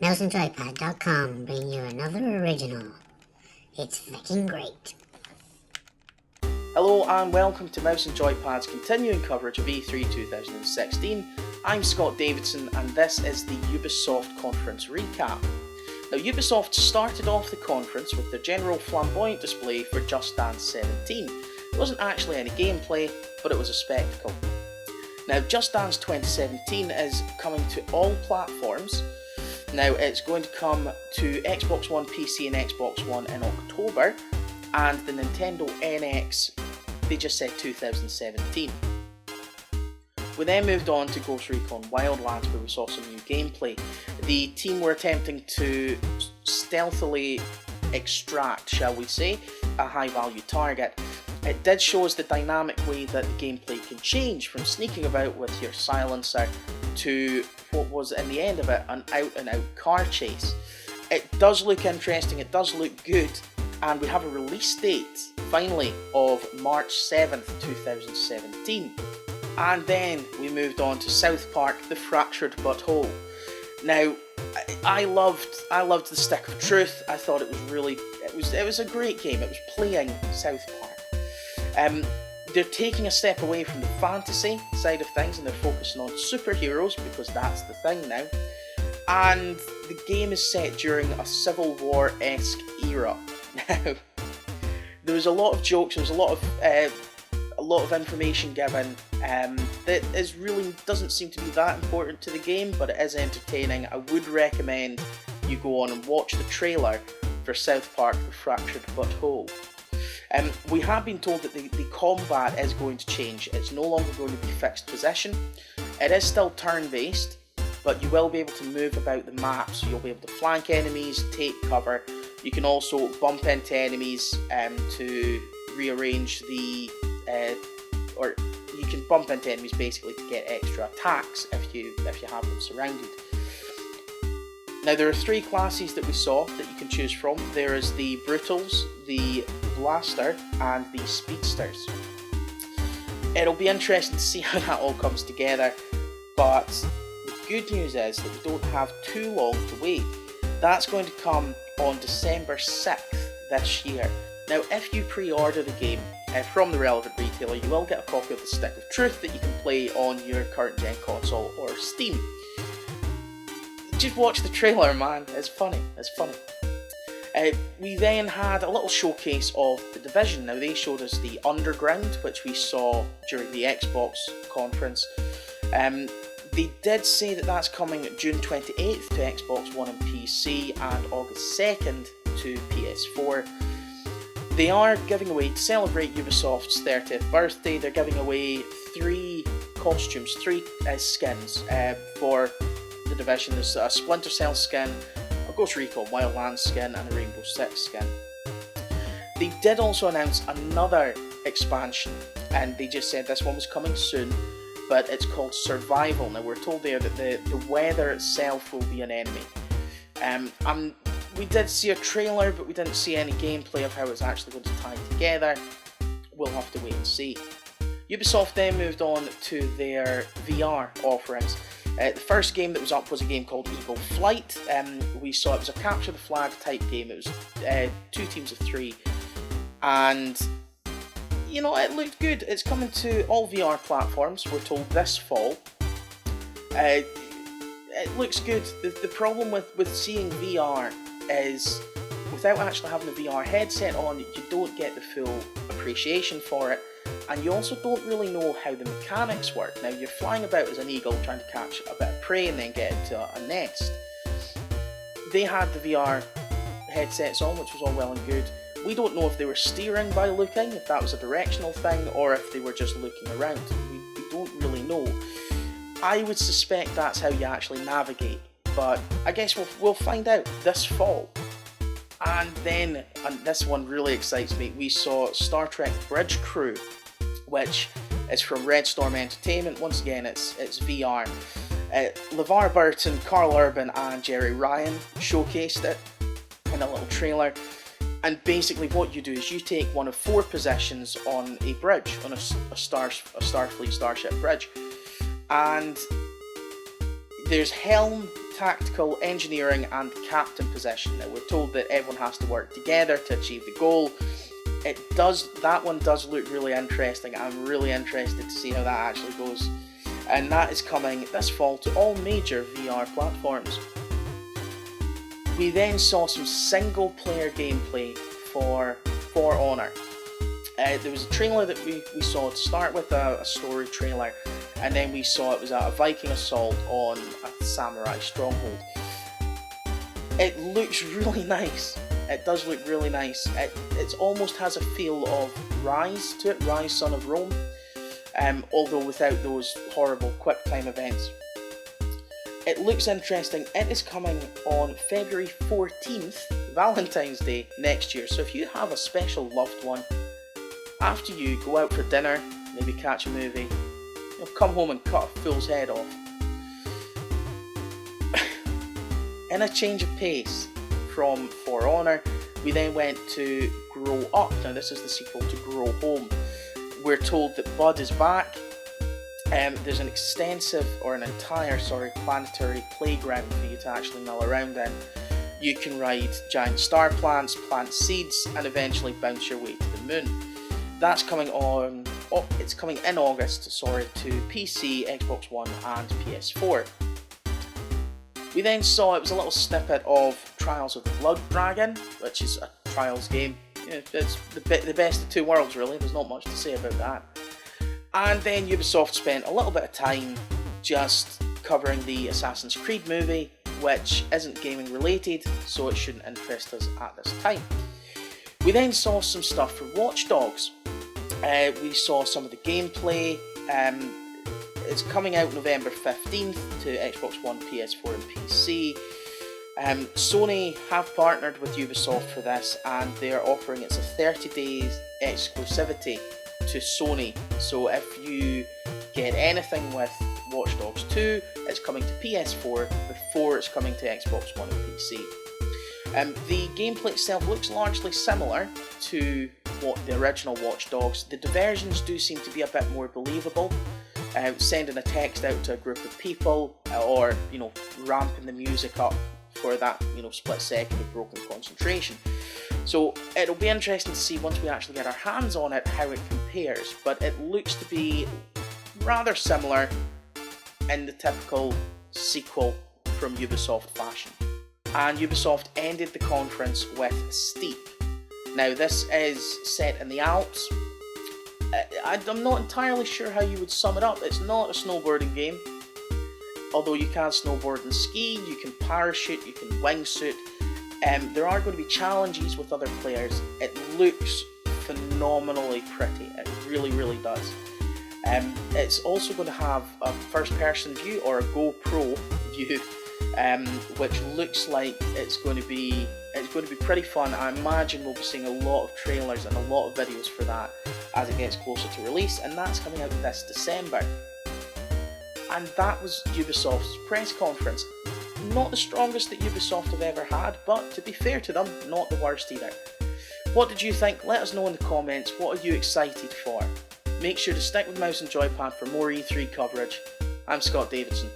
NelsonJoypad.com bring you another original. It's fucking great. Hello and welcome to Mouse and Joypad's continuing coverage of E3 2016. I'm Scott Davidson and this is the Ubisoft conference recap. Now, Ubisoft started off the conference with their general flamboyant display for Just Dance 17. It wasn't actually any gameplay, but it was a spectacle. Now, Just Dance 2017 is coming to all platforms. Now, it's going to come to Xbox One, PC and Xbox One in October, and the Nintendo NX, they just said 2017. We then moved on to Ghost Recon Wildlands, where we saw some new gameplay. The team were attempting to stealthily extract, shall we say, a high-value target. It did show us the dynamic way that the gameplay can change from sneaking about with your silencer to what was, in the end of it, an out-and-out car chase. It does look interesting, it does look good, and we have a release date, finally, of March 7th, 2017. And then we moved on to South Park: The Fractured But Whole. Now, I loved the Stick of Truth. I thought it was a great game. It was playing South Park. They're taking a step away from the fantasy side of things and they're focusing on superheroes because that's the thing now. And the game is set during a Civil War-esque era. Now, there was a lot of jokes. There was a lot of information given that really doesn't seem to be that important to the game, but it is entertaining. I would recommend you go on and watch the trailer for South Park: The Fractured But Whole. We have been told that the combat is going to change. It's no longer going to be fixed position. It is still turn-based, but you will be able to move about the map, so you'll be able to flank enemies, take cover. You can also bump into enemies to rearrange or you can bump into enemies basically to get extra attacks if you have them surrounded. Now, there are three classes that we saw that you can choose from. There is the Brutals, the Blaster, and the Speedsters. It'll be interesting to see how that all comes together, but the good news is that we don't have too long to wait. That's going to come on December 6th this year. Now, if you pre-order the game from the relevant retailer, you will get a copy of the Stick of Truth that you can play on your current gen console or Steam. Just watch the trailer, man. It's funny. We then had a little showcase of The Division. Now, they showed us the Underground, which we saw during the Xbox conference. They did say that that's coming June 28th to Xbox One and PC and August 2nd to PS4. They are giving away, to celebrate Ubisoft's 30th birthday, they're giving away three skins for The Division. There's a Splinter Cell skin, a Ghost Recon Wildlands skin, and a Rainbow Six skin. They did also announce another expansion, and they just said this one was coming soon, but it's called Survival. Now, we're told there that the weather itself will be an enemy. We did see a trailer, but we didn't see any gameplay of how it's actually going to tie together. We'll have to wait and see. Ubisoft then moved on to their VR offerings. The first game that was up was a game called Eagle Flight. We saw it was a capture the flag type game. It was 2 teams of 3, and you know, it looked good. It's coming to all VR platforms, we're told, this fall. It looks good. The problem with seeing VR is, without actually having a VR headset on, you don't get the full appreciation for it, and you also don't really know how the mechanics work. Now, you're flying about as an eagle trying to catch a bit of prey and then get into a nest. They had the VR headsets on, which was all well and good. We don't know if they were steering by looking, if that was a directional thing, or if they were just looking around. We don't really know. I would suspect that's how you actually navigate, but I guess we'll find out this fall. And then, and this one really excites me, we saw Star Trek Bridge Crew, which is from Red Storm Entertainment. Once again, it's VR. LeVar Burton, Carl Urban and Jerry Ryan showcased it in a little trailer. And basically what you do is you take one of 4 positions on a bridge, on a Starfleet Starship bridge, and There's helm, tactical, engineering, and captain position. Now, we're told that everyone has to work together to achieve the goal. That one does look really interesting. I'm really interested to see how that actually goes. And that is coming this fall to all major VR platforms. We then saw some single player gameplay for Honor. There was a trailer that we saw to start with, a story trailer, and then we saw it was a Viking assault on a samurai stronghold. It looks really nice. It does look really nice. It almost has a feel of Rise to it, Rise Son of Rome, although without those horrible quick time events. It looks interesting. It is coming on February 14th, Valentine's Day next year. So if you have a special loved one, after you go out for dinner, maybe catch a movie, come home and cut a fool's head off. In a change of pace from For Honor, we then went to Grow Up. Now this is the sequel to Grow Home. We're told that Bud is back. There's an entire planetary playground for you to actually mill around in. You can ride giant star plants, plant seeds, and eventually bounce your way to the moon. That's coming it's coming in August, to PC, Xbox One, and PS4. We then saw, it was a little snippet of Trials of the Blood Dragon, which is a Trials game. It's the best of two worlds, really. There's not much to say about that. And then Ubisoft spent a little bit of time just covering the Assassin's Creed movie, which isn't gaming related, so it shouldn't interest us at this time. We then saw some stuff for Watch Dogs. We saw some of the gameplay. It's coming out November 15th to Xbox One, PS4 and PC. Sony have partnered with Ubisoft for this, and they're offering it's a 30 days exclusivity to Sony. So if you get anything with Watch Dogs 2, it's coming to PS4 before it's coming to Xbox One and PC. The gameplay itself looks largely similar to what the original Watch Dogs. The diversions do seem to be a bit more believable. Sending a text out to a group of people, or ramping the music up for that split second of broken concentration. So it'll be interesting to see once we actually get our hands on it how it compares, but it looks to be rather similar in the typical sequel from Ubisoft fashion. And Ubisoft ended the conference with Steep. Now this is set in the Alps. I'm not entirely sure how you would sum it up. It's not a snowboarding game, although you can snowboard and ski, you can parachute, you can wingsuit. There are going to be challenges with other players. It looks phenomenally pretty. It really, really does. It's also going to have a first-person view, or a GoPro view, which looks like it's going to be pretty fun. I imagine we'll be seeing a lot of trailers and a lot of videos for that as it gets closer to release, and that's coming out this December. And that was Ubisoft's press conference. Not the strongest that Ubisoft have ever had, but to be fair to them, not the worst either. What did you think? Let us know in the comments. What are you excited for? Make sure to stick with Mouse and Joypad for more E3 coverage. I'm Scott Davidson.